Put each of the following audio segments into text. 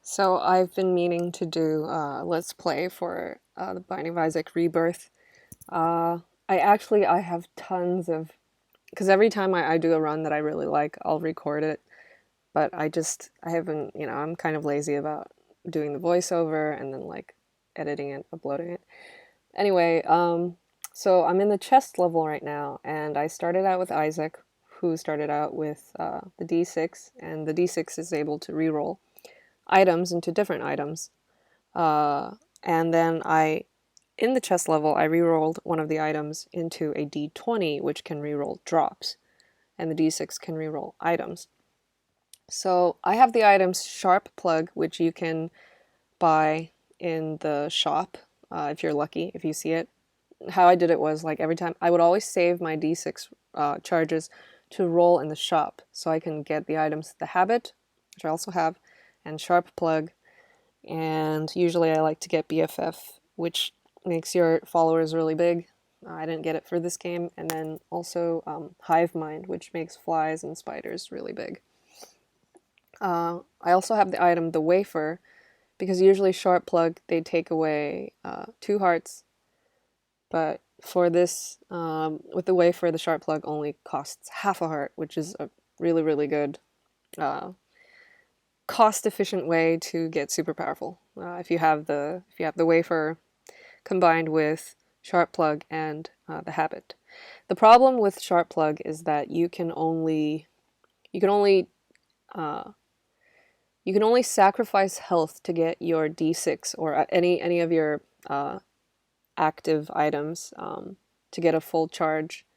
So I've been meaning to do Let's Play for the Binding of Isaac Rebirth. Uh, I have tons of, because every time I do a run that I really like, I'll record it. But I haven't, I'm kind of lazy about doing the voiceover and then like editing it, uploading it. Anyway, so I'm in the chest level right now, and I started out with Isaac, who started out with the D6, and the D6 is able to reroll items into different items. Uh, and then in the chest level, I rerolled one of the items into a D20, which can reroll drops, and the D6 can reroll items. So I have the items Sharp Plug, which you can buy in the shop if you're lucky, if you see it. How I did it was like every time I would always save my D6 charges to roll in the shop so I can get the items The Habit, which I also have, and Sharp Plug. And usually I like to get BFF, which makes your followers really big. I didn't get it for this game. And then also Hive Mind, which makes flies and spiders really big. I also have the item The Wafer, because usually Sharp Plug, they take away 2 hearts. But for this, with the Wafer, the Sharp Plug only costs half a heart, which is a really, really good cost-efficient way to get super powerful. If you have the Wafer combined with Sharp Plug and the Habit. The problem with Sharp Plug is that you can only sacrifice health to get your D6 or any of your active items to get a full charge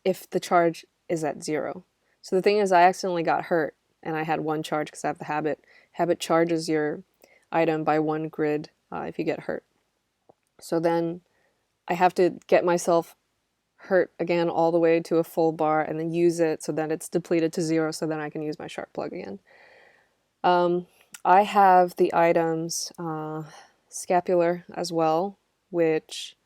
if the charge is at 0. So the thing is, I accidentally got hurt and I had 1 charge because I have the Habit. Habit charges your item by 1 grid if you get hurt. So then I have to get myself hurt again all the way to a full bar and then use it so that it's depleted to 0 so then I can use my Sharp Plug again. I have the items Scapular as well, which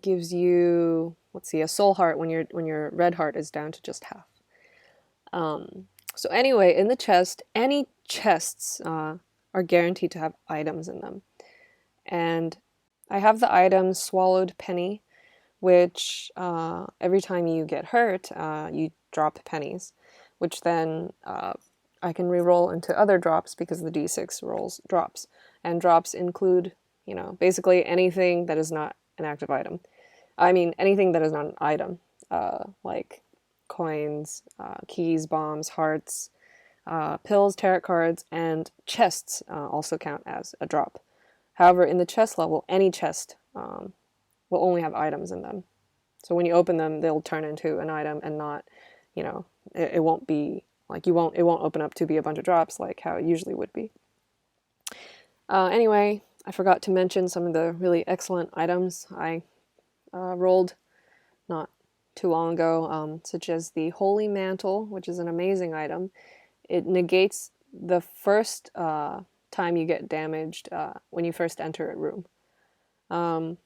gives you, let's see, a soul heart when your red heart is down to just half. So anyway, in the chest, any chests are guaranteed to have items in them. And I have the item Swallowed Penny, which every time you get hurt, you drop pennies, which then I can reroll into other drops because the D6 rolls drops. And drops include, basically anything that is not an active item. I mean, anything that is not an item, like coins, keys, bombs, hearts, pills, tarot cards, and chests also count as a drop. However, in the chest level, any chest will only have items in them. So when you open them, they'll turn into an item and not, it won't be like it won't open up to be a bunch of drops like how it usually would be. Anyway, I forgot to mention some of the really excellent items I rolled not too long ago, such as the Holy Mantle, which is an amazing item. It negates the first time you get damaged when you first enter a room. I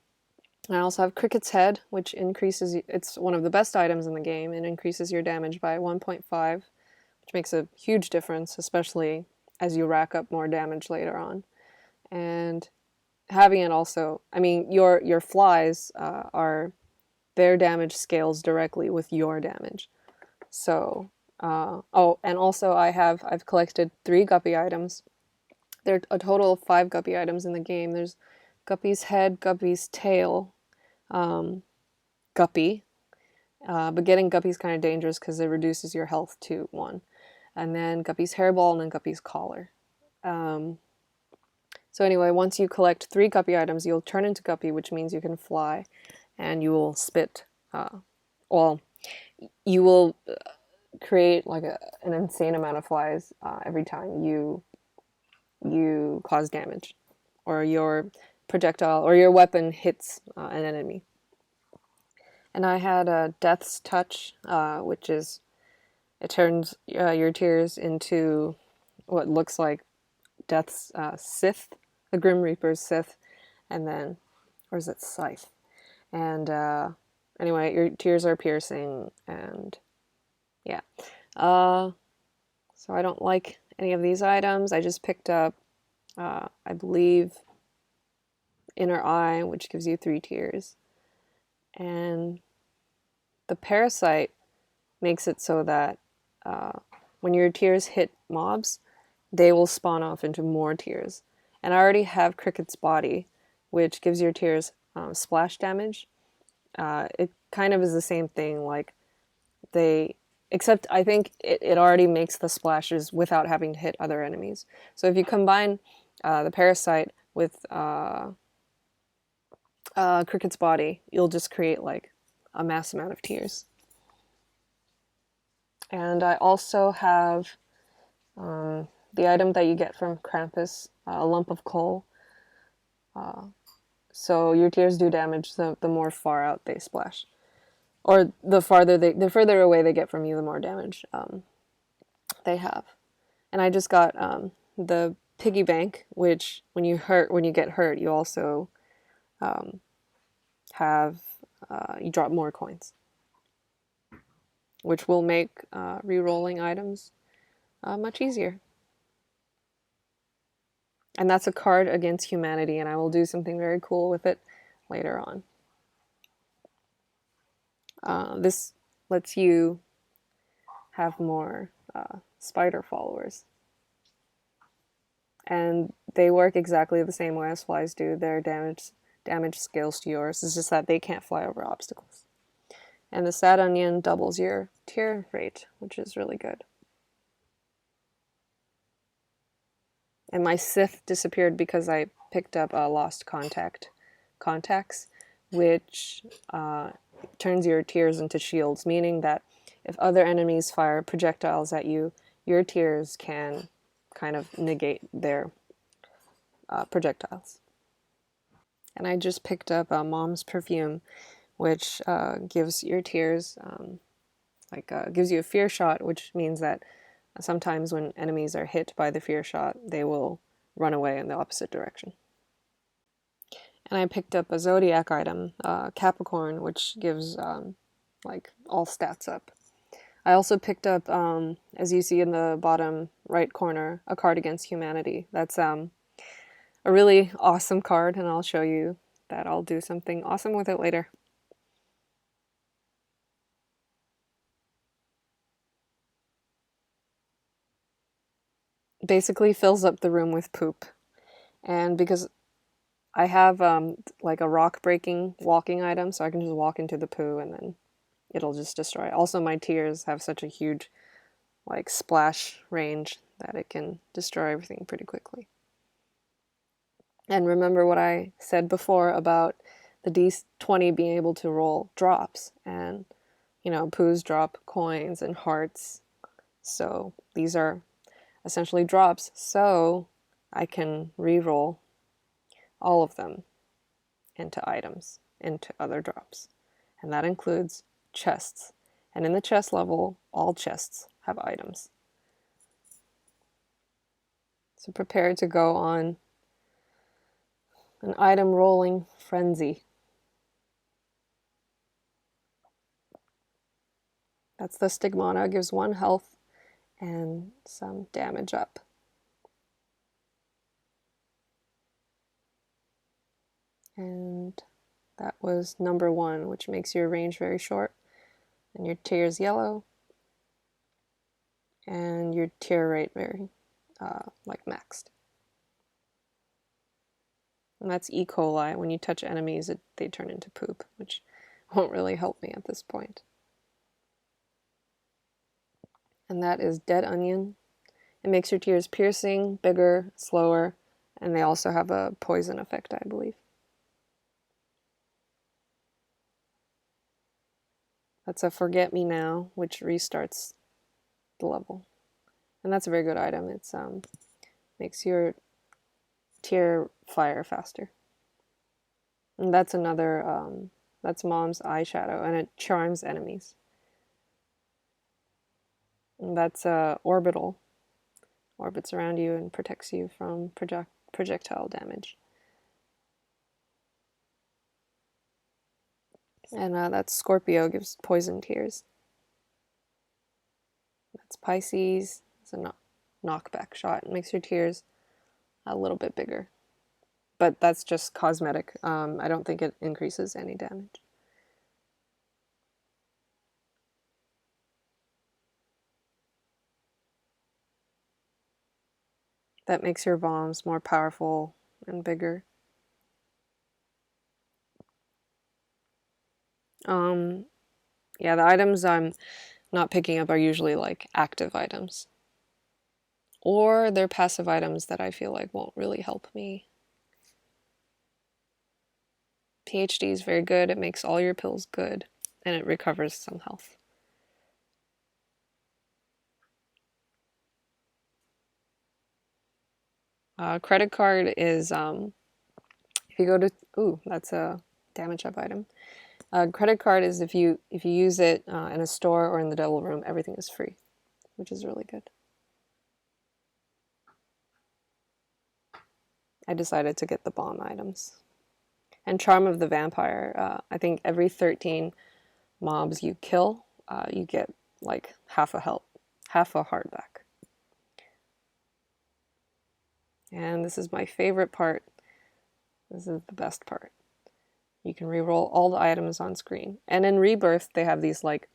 also have Cricket's Head, which increases, it's one of the best items in the game, and increases your damage by 1.5, which makes a huge difference, especially as you rack up more damage later on. And having it also, I mean, your flies their damage scales directly with your damage. So, oh, and also I've collected 3 Guppy items. There are a total of 5 Guppy items in the game. There's Guppy's Head, Guppy's Tail, Guppy, but getting Guppy's kind of dangerous because it reduces your health to 1. And then Guppy's Hairball, and then Guppy's Collar. So anyway, once you collect 3 Guppy items, you'll turn into Guppy, which means you can fly, and you will spit, you will create like an insane amount of flies every time you cause damage, or your projectile or your weapon hits an enemy. And I had a Death's Touch, which is, it turns your tears into what looks like Death's Scythe, the Grim Reaper's Scythe, and then, or is it Scythe? And anyway, your tears are piercing, and yeah. So I don't like any of these items. I just picked up, I believe, Inner Eye, which gives you 3 tears. And the Parasite makes it so that when your tears hit mobs, they will spawn off into more tears. And I already have Cricket's Body, which gives your tears splash damage. It kind of is the same thing, like except I think it already makes the splashes without having to hit other enemies. So if you combine the Parasite with Cricket's Body, you'll just create like a mass amount of tears. And I also have the item that you get from Krampus, a lump of coal. So your tears do damage the more far out they splash. Or the further away they get from you, the more damage they have. And I just got the piggy bank, which when you get hurt, you also have you drop more coins, which will make re-rolling items much easier. And that's a card against humanity, and I will do something very cool with it later on. This lets you have more spider followers. And they work exactly the same way as flies do. Their damage scales to yours. It's just that they can't fly over obstacles. And the Sad Onion doubles your tear rate, which is really good. And my Sith disappeared because I picked up a Lost Contacts, which turns your tears into shields, meaning that if other enemies fire projectiles at you, your tears can kind of negate their projectiles. And I just picked up Mom's Perfume, which gives your tears, gives you a fear shot, which means that sometimes when enemies are hit by the fear shot, they will run away in the opposite direction. And I picked up a Zodiac item, Capricorn, which gives like all stats up. I also picked up, as you see in the bottom right corner, a card against humanity. That's a really awesome card, and I'll show you that I'll do something awesome with it later. Basically fills up the room with poop. And because I have like a rock breaking walking item, so I can just walk into the poo and then it'll just destroy it. Also, my tears have such a huge like splash range that it can destroy everything pretty quickly. And remember what I said before about the D20 being able to roll drops, and you know, poos drop coins and hearts. So these are essentially drops, so I can re-roll all of them into items, into other drops. And that includes chests. And in the chest level, all chests have items. So prepare to go on an item rolling frenzy. That's the Stigmata, gives 1 health and some damage up. And that was number 1, which makes your range very short. And your tears yellow. And your tear rate very, like maxed. And that's E. coli. When you touch enemies, they turn into poop, which won't really help me at this point. And that is Dead Onion. It makes your tears piercing, bigger, slower, and they also have a poison effect, I believe. That's a Forget Me Now, which restarts the level. And that's a very good item. It's makes your tear fire faster. And that's another, that's Mom's eyeshadow, and it charms enemies. And that's Orbital. Orbits around you and protects you from projectile damage. And that's Scorpio, gives poison tears. That's Pisces. knockback shot. It makes your tears a little bit bigger. But that's just cosmetic. I don't think it increases any damage. That makes your bombs more powerful and bigger. Yeah, the items I'm not picking up are usually like active items. Or they're passive items that I feel like won't really help me. PhD is very good. It makes all your pills good, and it recovers some health. Credit card is, if you go to, ooh, that's a damage up item. Credit card is if you use it in a store or in the devil room, everything is free, which is really good. I decided to get the bomb items. And Charm of the Vampire, I think every 13 mobs you kill, you get like half a heart back. And this is my favorite part. This is the best part. You can reroll all the items on screen. And in Rebirth, they have these like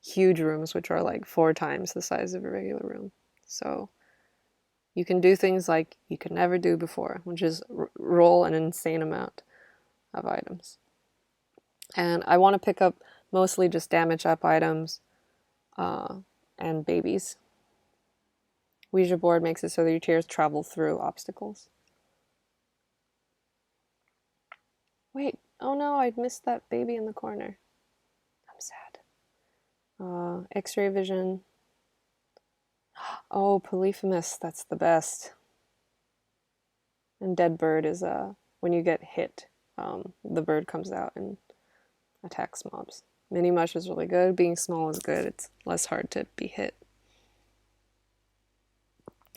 huge rooms, which are like 4 times the size of a regular room. So you can do things like you could never do before, which is roll an insane amount of items. And I want to pick up mostly just damage up items and babies. Ouija board makes it so that your tears travel through obstacles. Wait, oh no, I missed that baby in the corner. I'm sad. X-ray vision. Oh, Polyphemus, that's the best. And Dead Bird is when you get hit, the bird comes out and attacks mobs. Mini Mush is really good. Being small is good. It's less hard to be hit.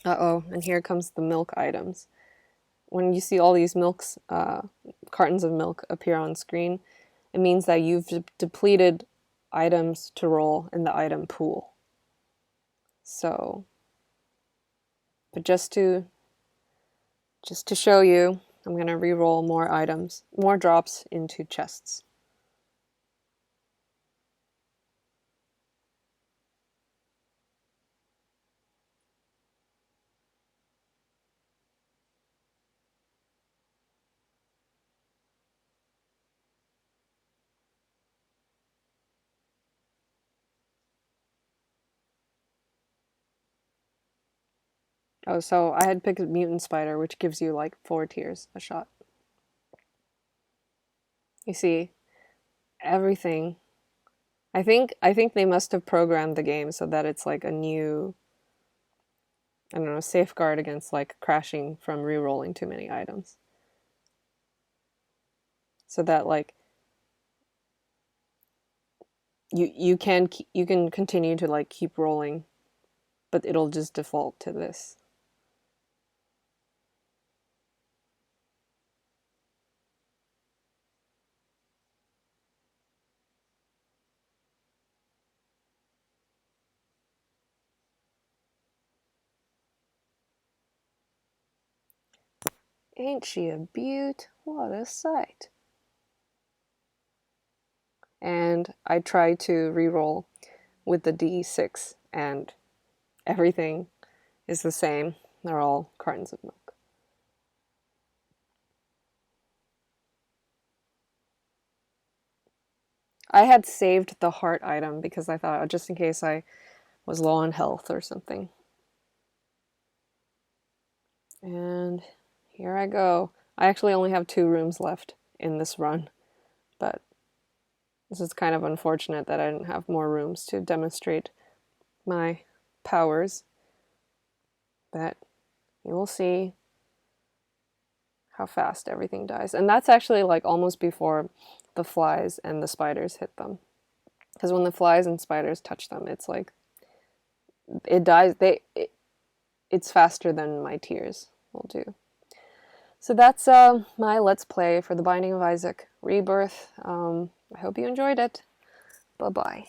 Uh-oh, and here comes the milk items. When you see all these cartons of milk appear on screen, it means that you've depleted items to roll in the item pool. So, but just to show you, I'm going to re-roll more items, more drops into chests. Oh, so I had picked Mutant Spider, which gives you like 4 tears a shot. You see, everything. I think they must have programmed the game so that it's like a new, I don't know, safeguard against like crashing from re-rolling too many items. So that like you can continue to like keep rolling, but it'll just default to this. Ain't she a beaut? What a sight. And I try to re-roll with the D6 and everything is the same. They're all cartons of milk. I had saved the heart item because I thought, just in case I was low on health or something. And here I go. I actually only have 2 rooms left in this run, but this is kind of unfortunate that I didn't have more rooms to demonstrate my powers. But you will see how fast everything dies. And that's actually like almost before the flies and the spiders hit them. Because when the flies and spiders touch them, it's like, it dies. It's faster than my tears will do. So that's my Let's Play for The Binding of Isaac Rebirth. I hope you enjoyed it. Bye-bye.